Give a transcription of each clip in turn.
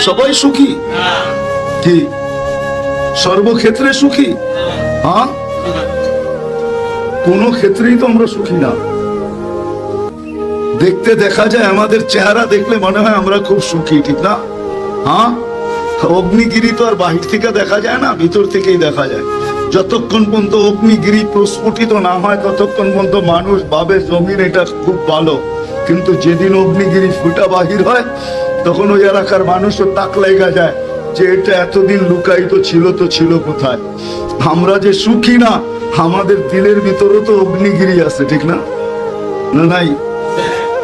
সবাই সুখী কি সর্বক্ষেত্রে সুখী? হ্যাঁ, কোন ক্ষেত্রেই তো আমরা সুখী না। দেখতে দেখা যায়, আমাদের চেহারা দেখলে মনে হয় আমরা খুব সুখী, ঠিক না? হ্যাঁ, অগ্নিগিরি তো আর বাহির থেকে দেখা যায় না, ভিতর থেকেই দেখা যায়। যতক্ষণ পর্যন্ত অগ্নিগিরি প্রস্ফুটিত না হয় ততক্ষণ পর্যন্ত মানুষ ভাবে জমিন এটা খুব ভালো, কিন্তু যেদিন অগ্নিগিরি ফুটা বাহির হয় তখন ওই এলাকার মানুষও তাক লেগে যায় যে এটা এতদিন লুকায়িত ছিল, তো ছিল কোথায়? আমরা যে সুখী না, আমাদের দিলের ভিতরে তো অগ্নিগিরি আছে, ঠিক না? না নাই?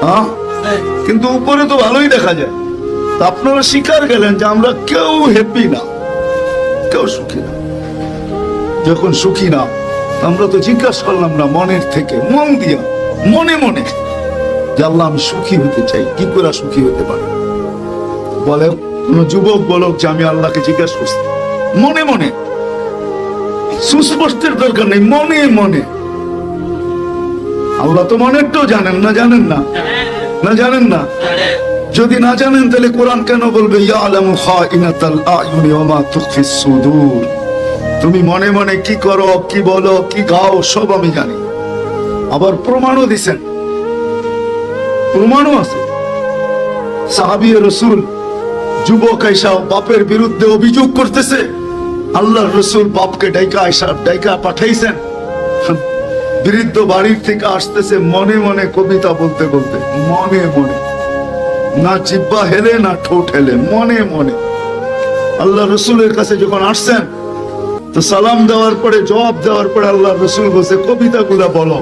হ্যাঁ, কিন্তু উপরে তো ভালোই দেখা যায়। আপনারা স্বীকার গেলেন যে আমরা কেউ হ্যাপি না, কেউ সুখী না। যখন সুখী না, আমরা তো জিজ্ঞাসা করলাম না মনের থেকে, মন দিয়া, মনে মনে যে আল্লাহ আমি সুখী হতে চাই। কি করে সুখী হতে পারে? বলে কোন যুবক বলক যে আমি আল্লাহকে জিজ্ঞাসা করছি মনে মনে। সুস্পষ্টের দরকার নেই, মনে মনে। আল্লাহ তো মনেরটাও জানেন না, জানেন না? না জানেন না? যদি না জানেন তাহলে কোরআন কেন বলবে ইয়ালামু খাইনাতাল আয়ুনি ওয়া মা তুখফিস সুদূর? তুমি মনে মনে কি করো, কি বলো, কি গাও, সব আমি জানি। আবার প্রমাণও দিছেন, প্রমাণও আছে। সাহাবী রাসূল যুবক আয়েশা বাপের বিরুদ্ধে অভিযোগ করতেছে, আল্লাহর রাসূল বাপকে ডাইকা পাঠাইছেন। বৃদ্ধ বাড়ির থেকে আসতেছে মনে মনে কবিতা বলতে বলতে, মনে মনে, না জিহ্বা হেলে না ঠোঁট হেলে, মনে মনে। আল্লাহ রসুলের কাছে যখন আসছেন তো সালাম দেওয়ার পরে, জবাব দেওয়ার পরে আল্লাহ রসুল বলছে কবিতা গুলা বলো।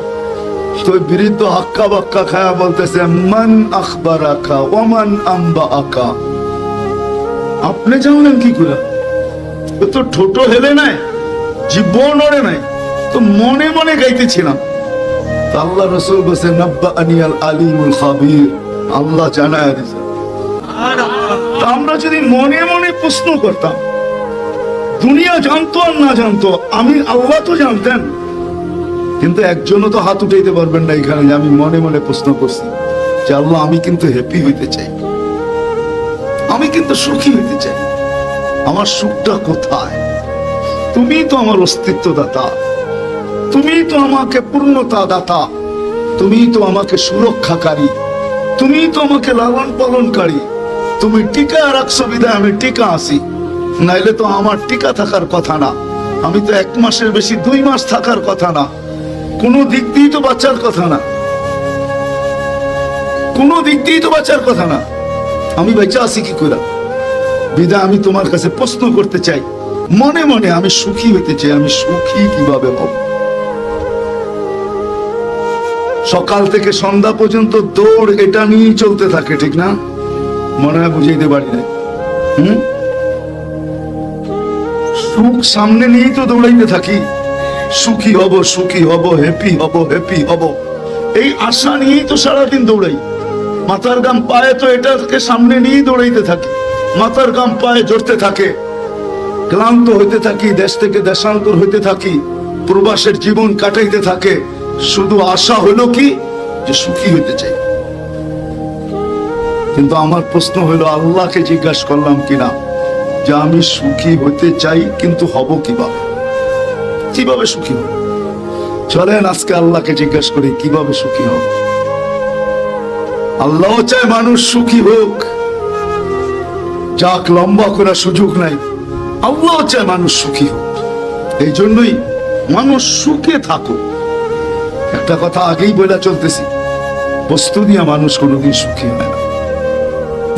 তো বৃদ্ধ হাক্কা বাক্কা খায়া বলতেছে মান আখবারাকা ওমান আম্বা আকা। আপনি জানলেন কি করে? তো ঠোঁটো হেলে নাই, জিহ্বাও নড়ে নাই, তো মনে মনে গাইতেছিলাম। আল্লাহ রসুল বলছে নাব্বা আনিয়াল আলিমুল খাবির, আল্লাহ জানায় দিয়েছে। আমরা যদি মনে মনে প্রশ্ন করতাম, দুনিয়া জানতো আর না জানতো, আমি আল্লাহ তো জানতেন। কিন্তু একজনও তো হাত উঠাইতে পারবেন না এখানে যে আমি মনে মনে প্রশ্ন করছি যে আল্লাহ আমি কিন্তু হ্যাপি হইতে চাই, আমি কিন্তু সুখী হইতে চাই। আমার সুখটা কোথায়? তুমি তো আমার অস্তিত্ব দাতা, তুমি তো আমাকে পূর্ণতা দাতা, তুমি তো আমাকে সুরক্ষাকারী, তুমি তো আমাকে লালন পালনকারী। তুমি টিকা রাখছো বিধায় আমি টিকা আছি, নাইলে তো আমার টিকা থাকার কথা না। আমি তো 1 মাসের বেশি 2 মাস থাকার কথা না, কোনো দিক দিয়ে তো বাঁচার কথা না, কোনো দিক দিয়ে তো বাঁচার কথা না। আমি বেঁচে আছি কি করে? বিধায় আমি তোমার কাছে প্রশ্ন করতে চাই মনে মনে, আমি সুখী হইতে চাই। আমি সুখী কিভাবে হব? সকাল থেকে সন্ধ্যা পর্যন্ত দৌড় এটা নিয়েই চলতে থাকে, ঠিক না? মনে হয় বুঝাইতে পারি না। সুখ সামনে নিয়েই তো দৌড়াইতে থাকি, সুখী হব, সুখী হব, হ্যাপি হব, হ্যাপি হব, এই আশা নিয়েই তো সারাদিন দৌড়াই। মাথার গাম পায়ে তো এটাকে সামনে নিয়েই দৌড়াইতে থাকি, মাথার গাম পায়ে জড়তে থাকে, ক্লান্ত হইতে থাকি, দেশ থেকে দেশান্তর হইতে থাকি, প্রবাসের জীবন কাটাইতে থাকে। শুধু আশা হলো কি যে সুখী হইতে চাই। কিন্তু আমার প্রশ্ন হলো, আল্লাহকে জিজ্ঞাসা করলাম কিনা যে আমি সুখী হতে চাই, কিন্তু হব কিভাবে? কিভাবে সুখী হব? চলেন আজকে আল্লাহকে জিজ্ঞাসা করি কিভাবে সুখী হব। আল্লাহ চায় মানুষ সুখী হোক, যাক লম্বা করার সুযোগ নাই। আল্লাহ চায় মানুষ সুখী হোক, এই জন্যই মানুষ সুখে থাকুক। একটা কথা আগেই বলে চলতেছি, বস্তু দিয়া মানুষ কোনোদিন সুখী হয় না,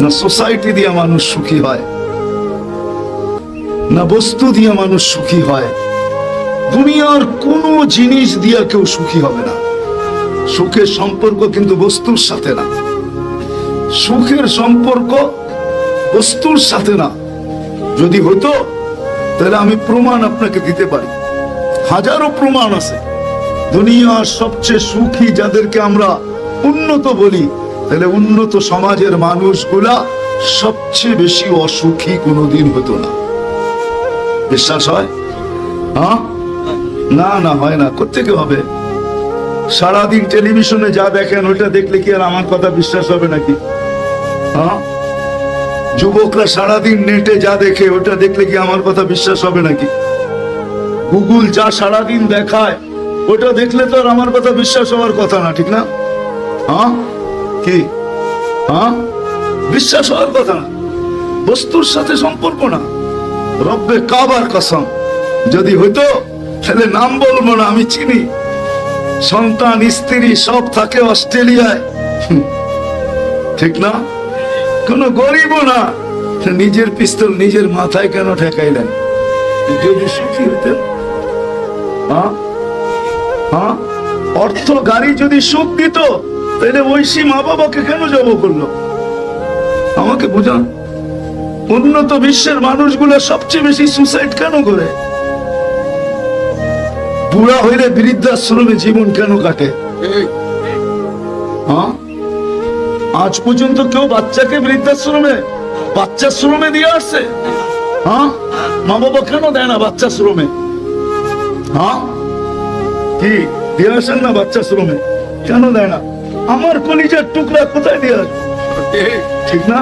না সোসাইটি দিয়া মানুষ সুখী হয়, না বস্তু দিয়া মানুষ সুখী হয়। দুনিয়ার কোনো জিনিস দিয়া কেউ সুখী হবে না। সুখের সম্পর্ক কিন্তু বস্তুর সাথে না, সুখের সম্পর্ক বস্তুর সাথে না। যদি হতো তাহলে আমি প্রমাণ আপনাকে দিতে পারি, হাজারো প্রমাণ আছে। দুনিয়ার সবচেয়ে সুখী যাদেরকে আমরা উন্নত বলি, তাহলে উন্নত সমাজের মানুষগুলা সবচেয়ে বেশি অসুখী কোনোদিন হতো না। বিশ্বাস হয়? হ্যাঁ, না না হয় না। কোত্থেকে হবে? সারাদিন টেলিভিশনে যা দেখেন ওইটা দেখলে কি আর আমার কথা বিশ্বাস হবে নাকি? হ্যাঁ, যুবকরা সারাদিন নেটে যা দেখে ওটা দেখলে কি আমার কথা বিশ্বাস হবে নাকি? গুগল যা সারাদিন দেখায় ওটা দেখলে তো আর আমার কথা বিশ্বাস হওয়ার কথা না, ঠিক না? হ্যাঁ কি? হ্যাঁ, বিশ্বাস হওয়ার কথা না, বস্তুর সাথে সম্পর্ক না। রব্বে কাবার কসম, যদি হইতো তাহলে নাম বলবো না, আমি চিনি। সন্তান স্ত্রী সব থাকে অস্ট্রেলিয়ায়, ঠিক না? কোন গরিবও না, নিজের পিস্তল নিজের মাথায় কেন ঠেকাইলেন? যদি সুখী হতেন, অর্থ গাড়ি যদি সুখ দিত তাহলে ঐশী মা বাবাকে কেন জব করলো? আমাকে বুঝান। উন্নত বিশ্বের মানুষগুলো সবচেয়ে বেশি সুসাইড কেন করে? বুড়া হইলে বৃদ্ধাশ্রমে জীবন কেন কাটে? আজ পর্যন্ত কেউ বাচ্চাকে বৃদ্ধাশ্রমে বাচ্চাশ্রমে দিয়ে আসছে? মা বাবা কেন দেয় না বাচ্চাশ্রমে? কি দিয়ে আসেন না বাচ্চাশ্রমে? কেন দেয় না? আমার কলিজার টুকরা কোথায় দিয়ে আসবে? ঠিক না?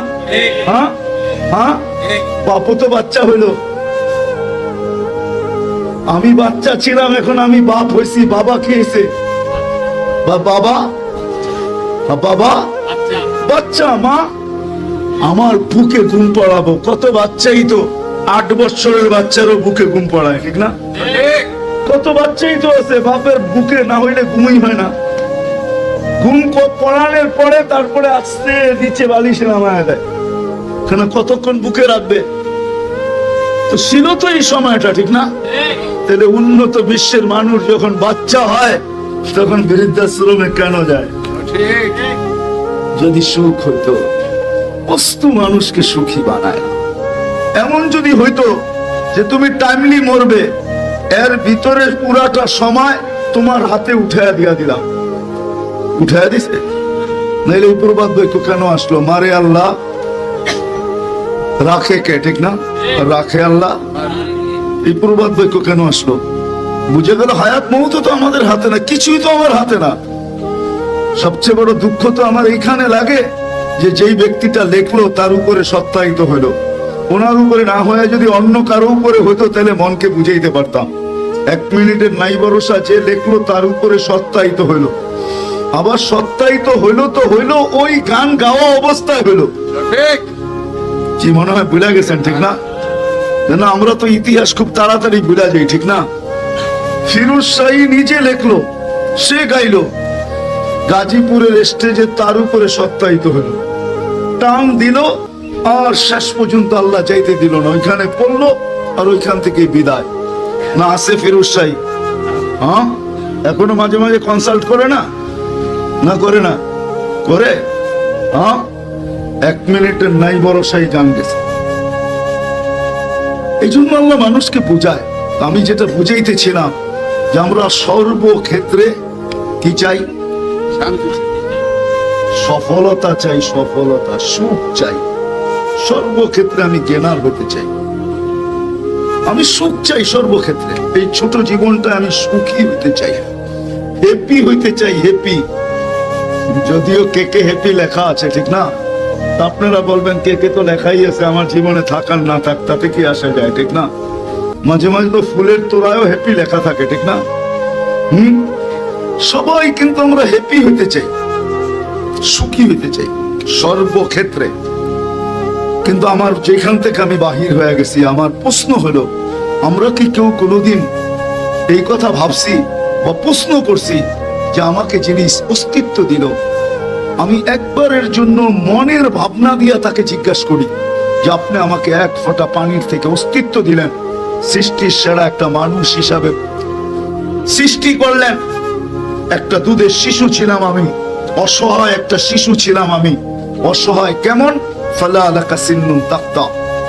বাপু তো বাচ্চা হইলো, আমি বাচ্চা ছিলাম, এখন আমি বাপ হয়েছি। বাবা কি হয়েছে? বাবা বাবা বাচ্চা। মা আমার বুকে ঘুম পড়াবো, কত বাচ্চাই তো 8 বছরের বাচ্চারও বুকে ঘুম পড়ায়, ঠিক না? কত বাচ্চাই তো আছে বাপের বুকে না হইলে ঘুমই হয় না। ঘুম পড়ানোর পরে তারপরে আস্তে নিচে বালিশে নামায় দেয়, কেন? কতক্ষণ বুকে রাখবে? তো ছিল তো এই সময়টা, ঠিক না? তাহলে উন্নত বিশ্বের মানুষ যখন বাচ্চা হয় তখন বৃদ্ধাশ্রমে কেন যায়? যদি সুখ হইতো, বস্তু মানুষকে সুখী বানায়। এমন যদি হইতো যে তুমি টাইমলি মরবে, এর ভিতরে পুরাটা সময় তোমার হাতে উঠাইয়া দিয়া দিলাম, উঠাইয়া দিছে, নাইলে উপরবাদ বাক্য কেন আসলো? মারে আল্লাহ, রাখে কে? ঠিক না? রাখে আল্লাহ। এই প্রবাদ বাক্য কেন আসলো? বুঝে গেল হায়াত মৌত তো আমাদের হাতে না, কিছুই তো আমার হাতে না। সবচেয়ে বড় দুঃখ তো আমার এইখানে লাগে যে যেই ব্যক্তিটা লেখলো তার উপরে সত্যায়িত হলো। ওনার উপরে না হয়ে যদি অন্য কারো উপরে হতো তাহলে মনকে বুঝাইতে পারতাম। 1 মিনিটের নাই ভরসা, যে লেখলো তার উপরে সত্যায়িত হইলো। আবার সত্যায়িত হইলো তো হইলো ওই গান গাওয়া অবস্থায় হইলো। কি মনে হয় ভুলে গেছেন? ঠিক না? না, আমরা তো ইতিহাস খুব তাড়াতাড়ি ভুলে যাই, ঠিক না? ফিরোজ শাহী নিজে লেখলো, সে গাইলো, গাজীপুরের স্টেজে তার উপরে সত্যায়িত হলো, টান দিল, আর শেষ পর্যন্ত আল্লাহ চাইতে দিল না, ওইখানে পড়লো আর ওইখান থেকে বিদায়। না আছে ফিরোজ শাহী? এখনো মাঝে মাঝে কনসাল্ট করে না? না করে না? করে। 1 মিনিটের নাই ভরসাই জান গেছে। এই জন্য আল্লাহ মানুষকে বুঝায়। আমি যেটা বুঝাইতেছিলাম যে আমরা সর্বক্ষেত্রে কি চাই? সফলতা চাই, সফলতা, সুখ চাই। সর্বক্ষেত্রে আমি জ্ঞানার হতে চাই, আমি সুখ চাই সর্বক্ষেত্রে। এই ছোট জীবনটা আমি সুখী হতে চাই, হ্যাপি হইতে চাই, হ্যাপি। যদিও কে কে হ্যাপি লেখা আছে, ঠিক না? আপনারা বলবেন কে কে তো লেখাই আছে, আমার জীবনে থাকার না থাক তাতে কি আসা যায়, ঠিক না? মাঝে মাঝে তো ফুলের তোড়ায়ও হ্যাপি লেখা থাকে, ঠিক না? সবাই কিন্তু আমরা হ্যাপি হইতে চাই, সুখী হইতে চাই সর্বক্ষেত্রে। কিন্তু আমার যেখান থেকে আমি বাহির হয়ে গেছি, আমার প্রশ্ন হলো, আমরা কি কেউ কোনোদিন এই কথা ভাবছি বা প্রশ্ন করছি যে আমাকে যিনি অস্তিত্ব দিল, আমি একবারের জন্য মনের ভাবনা দিয়া তাকে জিজ্ঞাসা করি যে আপনি আমাকে 1 ফোঁটা পানির থেকে অস্তিত্ব দিলেন, সৃষ্টির সেরা একটা মানুষ হিসাবে সৃষ্টি করলেন। একটা দুধের শিশু ছিলাম আমি, অসহায় একটা শিশু ছিলাম আমি। অসহায় কেমন? ফালা লাকা সিন্নুন তাক্তা,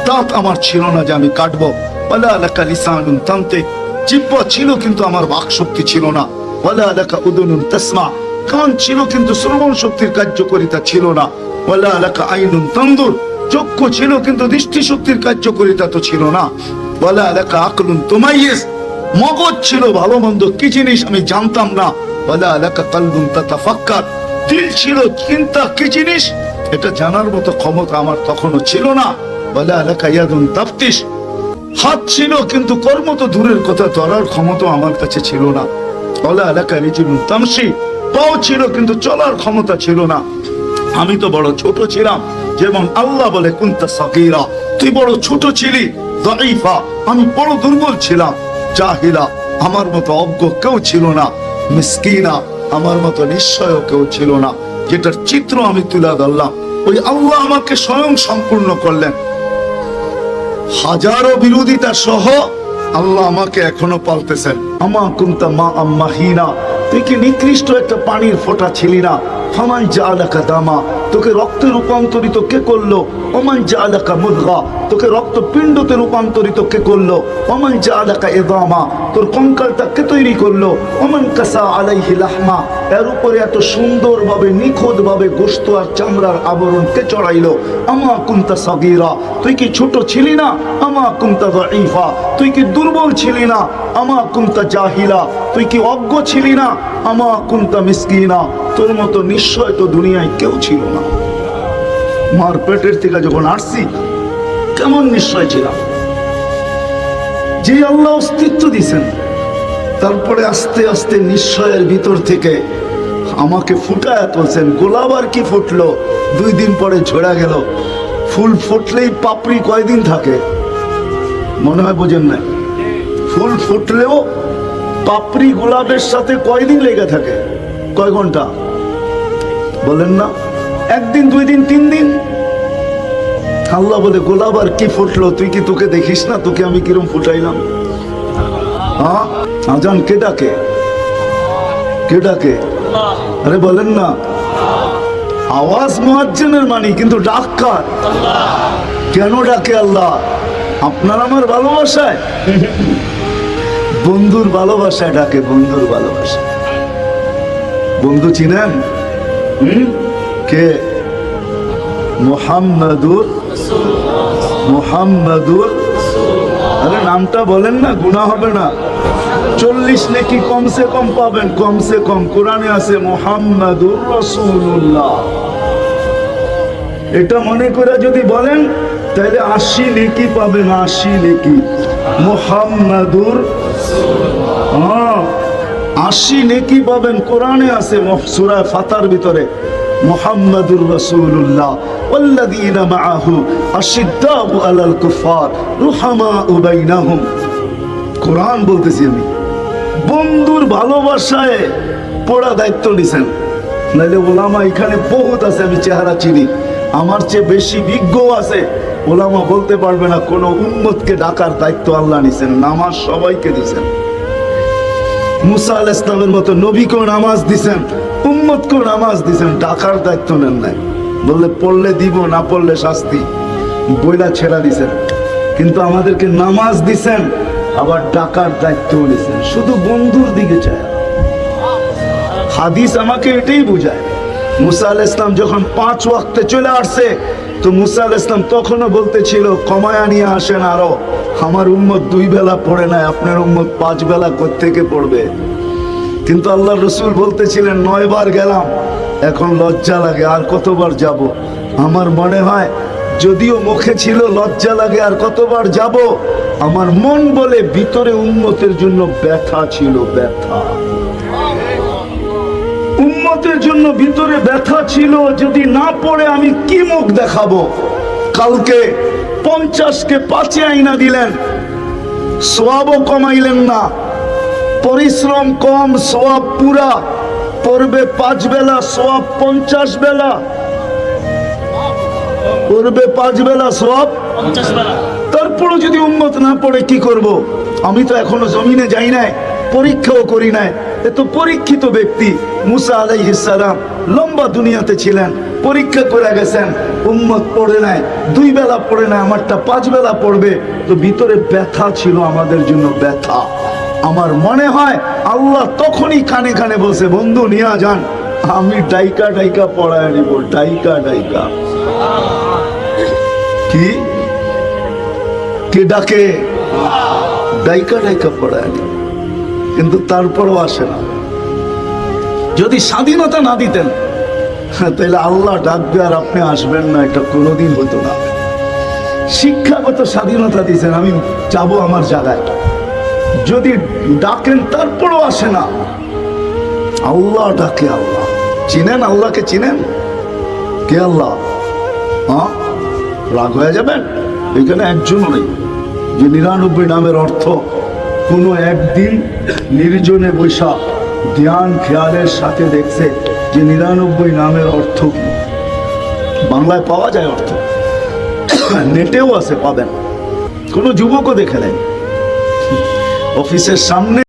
দাঁত আমার ছিল না যে আমি কাটবো। ওয়ালা লাকা লিসানুন তানতিক, জিহ্বা ছিল কিন্তু আমার বাক শক্তি ছিল না। ওয়ালা লাকা উদুনুন তাসমা, কান ছিল কিন্তু শ্রবণ শক্তির কার্যকারিতা ছিল না। ওয়ালা লাকা আইনুন তানদুর, চক্ষু ছিল কিন্তু দৃষ্টি শক্তির কার্যকারিতা তো ছিল না। ওয়ালা লাকা আকলুন তুমাইয়িজ, মগজ ছিল ভালো মন্দ কি জিনিস আমি জানতাম না। ওয়ালা লাকা কলবুন তাতাফাক্কার, দিল ছিল চিন্তা কি জিনিস এটা জানার মতো ক্ষমতা আমার তখনও ছিল না। বলে আলাকা ইয়াদুন তাফতিশ, হাত ছিল কিন্তু কর্ম তো দূরের কথা, ধরার ক্ষমতা আমার কাছে ছিল না। বলে আলাকা রিজুলুন তামশি, পাও ছিল কিন্তু চলার ক্ষমতা ছিল না। আমি তো বড় ছোট ছিলাম। যেমন আল্লাহ বলে কুনতা সাগীরা, তুই বড় ছোট ছিলি। যায়ীফা, আমি বড় দুর্বল ছিলাম। জাহিলা, আমার মতো অজ্ঞ কেউ ছিল না। মিসকিনা, আমার মতো নিশ্চয় কেউ ছিল না। যেটার চিত্র আমি তুলে ধরলাম, ওই আল্লাহ আমাকে স্বয়ং সম্পূর্ণ করলেন। হাজারো বিরোধিতা সহ আল্লাহ আমাকে এখনো পালতেছেন। আমা কুনতা মা আম্মাহিনা, তুই কি নিকৃষ্ট একটা পানির ফোঁটা ছিলি না? ফামান জাআলাকা দামা, তোকে রক্তে রূপান্তরিত কে করলো? ওমান জাআলাকা মুদগা, তোকে রক্তপিণ্ডতে রূপান্তরিত কে করলো? ওমান জাআলাকা ইদামা, তোর কঙ্কালটা কে তৈরি করলো? ওমান কাসা আলাইহি লাহমা, এর উপরে এত সুন্দরভাবে নিখুঁতভাবে গোশত আর চামড়ার আবরণ কে চড়াইলো? আমা কুনতা সাগীরা, তুই কি ছোট ছিলি না? আমা কুনতা যায়ীফা, তুই কি দুর্বল ছিলি না? আমা কুনতা জাহিলা, তুই কি অজ্ঞ ছিলি না? আমা কুনতা মিসকিনা, তোর মতো নিশ্চয় তো দুনিয়ায় কেউ ছিল না। মার পেটের থেকে যখন আসছি কেমন নিশ্চয় ছিলাম। যে আল্লাহ অস্তিত্ব দিছেন, তারপরে আস্তে আস্তে নিশ্চয়ের ভিতর থেকে আমাকে ফুটায় তুলছেন। গোলাপ আর কি ফুটলো, 2 দিন পরে ঝরা গেল। ফুল ফুটলেই পাপড়ি কয়দিন থাকে মনে হয় বোঝেন না? ফুল ফুটলেও পাপড়ি গোলাপের সাথে কয়দিন লেগে থাকে? কয় ঘন্টা বলেন না? 1 দিন, 2 দিন, 3 দিন। আল্লাহ বলে গোলাপ আর কি ফুটলো, তুই কি তোকে দেখিস না? তোকে আমি কিরম ফুটাইলাম। হ্যাঁ, আজান কে ডাকে? কে ডাকে? আরে বলেন না। আওয়াজ মুয়াজ্জিনের মানি, কিন্তু ডাক কার? কেন ডাকে আল্লাহ? আপনার আমার ভালোবাসায়, বন্ধুর ভালোবাসায় ডাকে। বন্ধুর ভালোবাসা। বন্ধু চিনেন? কে? মুহাম্মাদুর মুহাম্মাদুর। আরে নামটা বলেন না, গুনাহ হবে না। 40 নেকি কমসে কম পাবেন, কমসে কম। কোরআনে আছে মুহাম্মাদুর রাসূলুল্লাহ। এটা মনে করে যদি বলেন তাহলে 80 নেকি পাবেন, 80 নেকি। মুহাম্মাদুর, হ্যাঁ 80 নেকি পাবেন। কোরআনে আছে সূরা ফাতার ভিতরে মুহাম্মাদুর রাসূলুল্লাহ ওয়াল্লাযীনা মাআহু আশিদ্দাউ আলাল কুফার রুহামাউ বাইনাহুম। কোরআন বলতেছি আমি। বন্ধুর ভালোবাসায় পড়া দায়িত্ব নিছেন। নাইলে ওলামা এখানে বহুত আছে, আমি চেহারা চিনি। আমার চেয়ে বেশি বিজ্ঞ আছে। ওলামা বলতে পারবে না কোন উম্মতকে ডাকার দায়িত্ব আল্লাহ নিছেন। নামাজ সবাইকে দিছেন। মুসা আলাইহিস সালামের মতো নবীকেও নামাজ দিছেন, উম্মতকেও নামাজ দিছেন। ডাকার দায়িত্ব নেন নাই। বললে পড়লে দিব, না পড়লে শাস্তি, বইলা ছেড়া দিছেন। কিন্তু আমাদেরকে নামাজ দিছেন, আবার ডাকার দায়িত্ব নিছেন। শুধু বন্ধুর দিকে চায়। হাদিস আমাকে এটাই বুঝায়। মুসা আলাইহিস সালাম যখন 5 ওয়াক্তে চলে আসছে, তো মুসা আলাইহিস সালাম তখনও বলতেছিল কমায়া নিয়ে আসেন আরো। আমার উম্মত 2 বেলা পড়ে নাই, আপনার উম্মত 5 বেলা কোত্থেকে পড়বে? কিন্তু আল্লাহ রসুল বলতেছিলেন 9 বার গেলাম, এখন লজ্জা লাগে, আর কতবার যাব? আমার মনে হয় যদিও মুখে ছিল লজ্জা লাগে আর কতবার যাব, আমার মন বলে ভিতরে উম্মতের জন্য ব্যথা ছিল। ব্যথা, উম্মতের জন্য ভিতরে ব্যথা ছিল। যদি না পড়ে আমি কি মুখ দেখাবো? কালকে 50কে 5 আইনা দিলেন, সওয়াবও কমাইলেন না। পরিশ্রম কম, সওয়াব পুরা। পড়বে 5 বেলা, সওয়াব 50 বেলা। পড়বে 5 বেলা, সওয়াব 50 বেলা। তারপরও যদি উম্মত না পড়ে কি করব? আমি তো এখনো জমিনে যাই নাই, পরীক্ষাও করি নাই। এত পরীক্ষিত ব্যক্তি মুসা আলাইহিস সালাম লম্বা দুনিয়াতে ছিলেন, পরীক্ষা করে গেছেন। উম্মত পড়ে নাই, 2 বেলা পড়ে নাই, আমারটা 5 বেলা পড়বে। তো ভিতরে ব্যথা ছিল আমাদের জন্য, ব্যথা। আমার মনে হয় আল্লাহ তখনই কানে কানে বলছে, বন্ধু নিয়ে যান, আমি ডাইকা ডাইকা পড়ায় নিব। ডাইকা ডাইকা কি? কে ডাকে? ডাইকা ডাইকা পড়ায় নিব। কিন্তু তারপরও আসে না। যদি স্বাধীনতা না দিতেন, তাহলে আল্লাহ ডাকবে আর আপনি আসবেন না, এটা কোনোদিন হতো না। শিক্ষাগত স্বাধীনতা দিয়েছেন, আমি যাবো আমার জায়গায়, যদি ডাকেন তারপরও আসে না, আল্লাহ ডাকে। আল্লাহ চিনেন? আল্লাহকে চিনেন? কে আল্লাহ? হ্যাঁ, রাগ হয়ে যাবেন? এখানে একজনও নেই যে 99 নামের অর্থ কোনো একদিন নির্জনে বৈশা ধ্যান খেয়ালের সাথে দেখছে যে 99 নামের অর্থ কি। বাংলায় পাওয়া যায় অর্থ, নেটেও আছে, পাবেন। কোনো যুবকও দেখে নেন অফিসের সামনে